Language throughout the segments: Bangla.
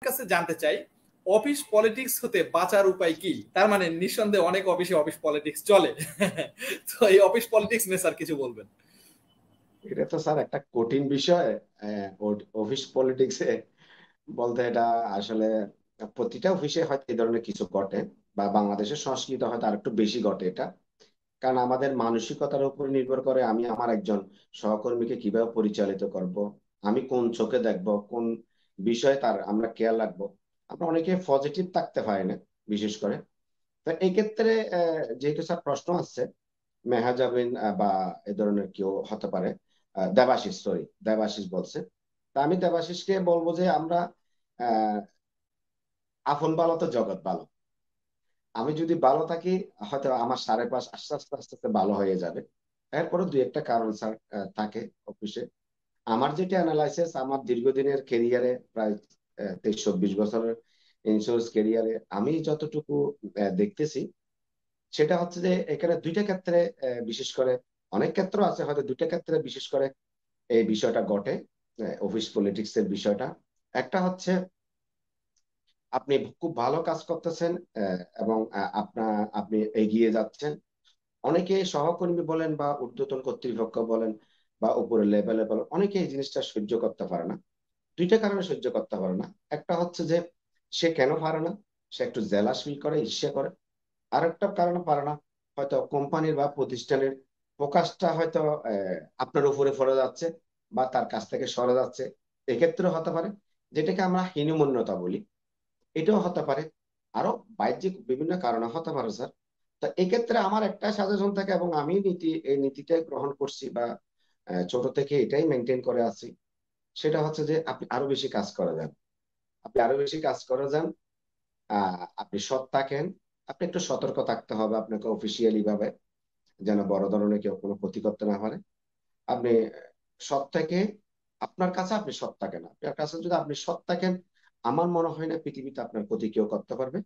কাছে জানতে চাই অফিস পলিটিক্স হতে বাঁচার উপায় কি? তার মানে নিঃসন্দেহে অনেক অফিসে অফিস পলিটিক্স চলে। তো এই অফিস পলিটিক্স নিয়ে স্যার কিছু বলবেন। এটা তো স্যার একটা কঠিন বিষয়। অফিস পলিটিক্সে বলতে এটা আসলে প্রতিটা অফিসে হয়তো এই ধরনের কিছু ঘটে, বা বাংলাদেশের সংস্কৃতি হয়তো আর একটু বেশি ঘটে এটা। কারণ আমাদের মানসিকতার উপর নির্ভর করে আমি আমার একজন সহকর্মীকে কিভাবে পরিচালিত করব, আমি কোন চোখে দেখব, কোন বিষয়ে তার আমরা কেয়ার রাখবো। আমরা অনেকে পজিটিভ থাকতে পারি না, বিশেষ করে। তো এই ক্ষেত্রে যেহেতু স্যার প্রশ্ন আসছে, মেহাজাবিন বা এ ধরনের কেউ হতে পারে, দেবাশিস, সরি দেবাশিস বলছে। তা আমি দেবাশিসকে বলবো যে আমরা আহ আপন ভালো তো জগৎ ভালো। আমি যদি ভালো থাকি, হয়তো আমার চারপাশ আস্তে আস্তে আস্তে আস্তে ভালো হয়ে যাবে। এরপরে দুই একটা কারণ স্যার থাকে অফিসে। আমার যেটা অ্যানালাইসিস, আমার দীর্ঘদিনের কেরিয়ারে, প্রায় 23-24 বছরের ইন্স্যুরেন্স কেরিয়ারে আমি যতটুকু দেখতেছি, সেটা হচ্ছে যে এখানে দুইটা ক্ষেত্রে, বিশেষ করে, অনেক ক্ষেত্র আছে, হয়তো দুইটা ক্ষেত্রে বিশেষ করে এই বিষয়টা ঘটে, অফিস পলিটিক্স এর বিষয়টা। একটা হচ্ছে আপনি খুব ভালো কাজ করতেছেন, এবং আপনি এগিয়ে যাচ্ছেন। অনেকে সহকর্মী বলেন বা ঊর্ধ্বতন কর্তৃপক্ষ বলেন বা উপরের লেভেলে বলেন, অনেকে এই জিনিসটা সহ্য করতে পারে না। দুইটা কারণে সহ্য করতে পারে না। একটা হচ্ছে যে সে কেন পারে না, সে একটু জেলাস ফিল করে, ঈর্ষা করে। আর একটা কারণে পারে না, হয়তো কোম্পানির বা প্রতিষ্ঠানের ফোকাসটা হয়তো আপনার উপরে পড়ে যাচ্ছে বা তার কাছ থেকে সরে যাচ্ছে। এক্ষেত্রে হতে পারে, যেটাকে আমরা হীনমন্যতা বলি, এটাও হতে পারে। আরো বাহ্যিক বিভিন্ন কারণে হতে পারে স্যার। তো এক্ষেত্রে আমার একটা সাজেশন থাকে, এবং আমি এই নীতিটাই গ্রহণ করছি, বা ছোট থেকে এটাই মেনটেন করে আছি। সেটা হচ্ছে যে আপনি আরো বেশি কাজ করে যান, আপনি আরো বেশি কাজ করে যান। আপনি সৎ থাকেন। আপনি একটু সতর্ক থাকতে হবে আপনাকে অফিসিয়ালি ভাবে, যেন বড় ধরনের কেউ কোনো ক্ষতি করতে না পারে। আপনি সৎ থেকে, আপনার কাছে আপনি সৎ থাকেন, আপনার কাছে যদি আপনি সৎ থাকেন, আমার মনে হয় না পৃথিবীতে আপনার ক্ষতি কেউ করতে পারবে।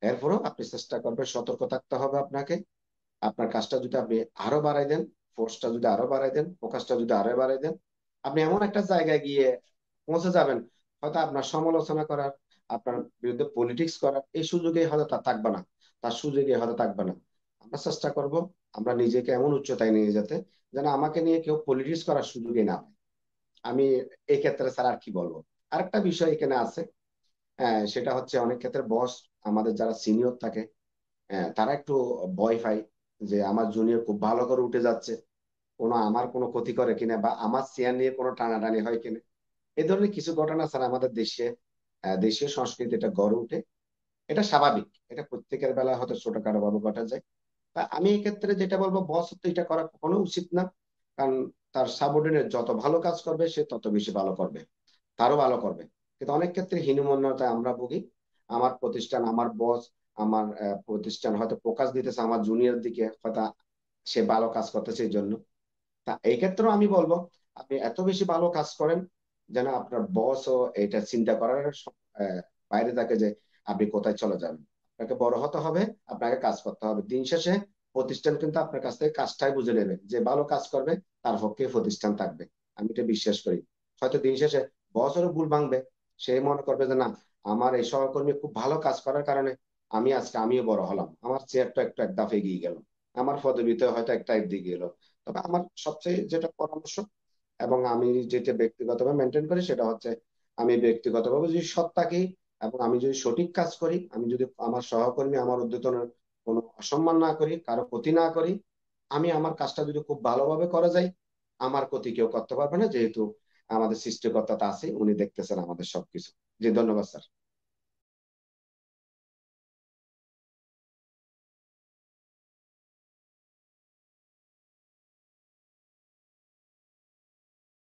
এরপরেও আপনি চেষ্টা করবেন, সতর্ক থাকতে হবে আপনাকে। আপনার কাজটা যদি আপনি আরো বাড়াই দেন, ফোর্সটা যদি আরো বাড়াই দেন, ফোকাসটা যদি আরো বাড়াই দেন, আপনি এমন একটা জায়গায় গিয়ে পৌঁছে যাবেন, হয়তো আপনার সমালোচনা করার, আপনার বিরুদ্ধে পলিটিক্স করার এই সুযোগে হয়তো তার থাকবে না, তার সুযোগে হয়তো থাকবে না। আমরা চেষ্টা করব আমরা নিজেকে এমন উচ্চতায় নিয়ে যেতে, যেন আমাকে নিয়ে কেউ পলিটিক্স করার সুযোগই না পায়। আমি এই ক্ষেত্রে স্যার আর কি বলবো। আরেকটা বিষয় এখানে আছে, সেটা হচ্ছে অনেক ক্ষেত্রে বস, আমাদের যারা সিনিয়র থাকে, তারা একটু ভয় পায় যে আমার জুনিয়র খুব ভালো করে উঠে যাচ্ছে, আমার কোনো ক্ষতি করে কিনা, বা আমার শেয়ার নিয়ে কোনো টানাটানি হয় কিনা। এই ধরনের কিছু ঘটনা স্যার আমাদের দেশে, দেশীয় সংস্কৃতি এটা গড়ে উঠে। এটা স্বাভাবিক, এটা প্রত্যেকের বেলায় হয়তো ছোটখাটো ভাবে ঘটা যায়। তা আমি এই ক্ষেত্রে যেটা বলবো, বস তো এটা করা কখনো উচিত না। কারণ তার সাবঅর্ডিনেট যত ভালো কাজ করবে, সে তত বেশি ভালো করবে, তারও ভালো করবে। কিন্তু অনেক ক্ষেত্রে হীনমন্যতায় আমরা ভুগি। আমার প্রতিষ্ঠান, আমার বস, আমার প্রতিষ্ঠান হয়তো ফোকাস দিতেছে আমার জুনিয়র দিকে, হয়তো সে ভালো কাজ করতেছে এই জন্য। তা এই ক্ষেত্রেও আমি বলবো, আপনি এত বেশি ভালো কাজ করেন যেন আপনার বসও এটা চিন্তা করার আহ, বাইরে থাকে যে আপনি কোথায় চলে যাবেন। আপনাকে বড় হতে হবে, আপনাকে কাজ করতে হবে। দিন শেষে প্রতিষ্ঠান কিন্তু আপনার কাছ থেকে কাজটাই বুঝে নেবে, যে ভালো কাজ করবে তার পক্ষে প্রতিষ্ঠান থাকবে। আমি এটা বিশ্বাস করি। হয়তো দিন শেষে বছরও ভুল ভাঙবে, সে মনে করবে যে না, আমার এই সহকর্মী খুব ভালো কাজ করার কারণে আমিও বড় হলাম, আমার চেয়ারটা একটু এক ধাপ এগিয়ে গেল, আমার পদবিতে হয়তো একটা এদিকে গেল। তবে আমার সবচেয়ে যেটা পরামর্শ, এবং আমি যেটা ব্যক্তিগতভাবে মেনটেন করি, সেটা হচ্ছে আমি ব্যক্তিগতভাবে যদি সৎ থাকি, এবং আমি যদি সঠিক কাজ করি, আমি যদি আমার সহকর্মী, আমার ঊর্ধ্বতনের কোনো অসম্মান না করি, কারো ক্ষতি না করি, আমি আমার কাজটা যদি খুব ভালোভাবে করা যায়, আমার ক্ষতি কেউ করতে পারবে না, যেহেতু আমাদের সৃষ্টিকর্তা তা আছে, উনি দেখতেছেন আমাদের সবকিছু। জি, ধন্যবাদ স্যার।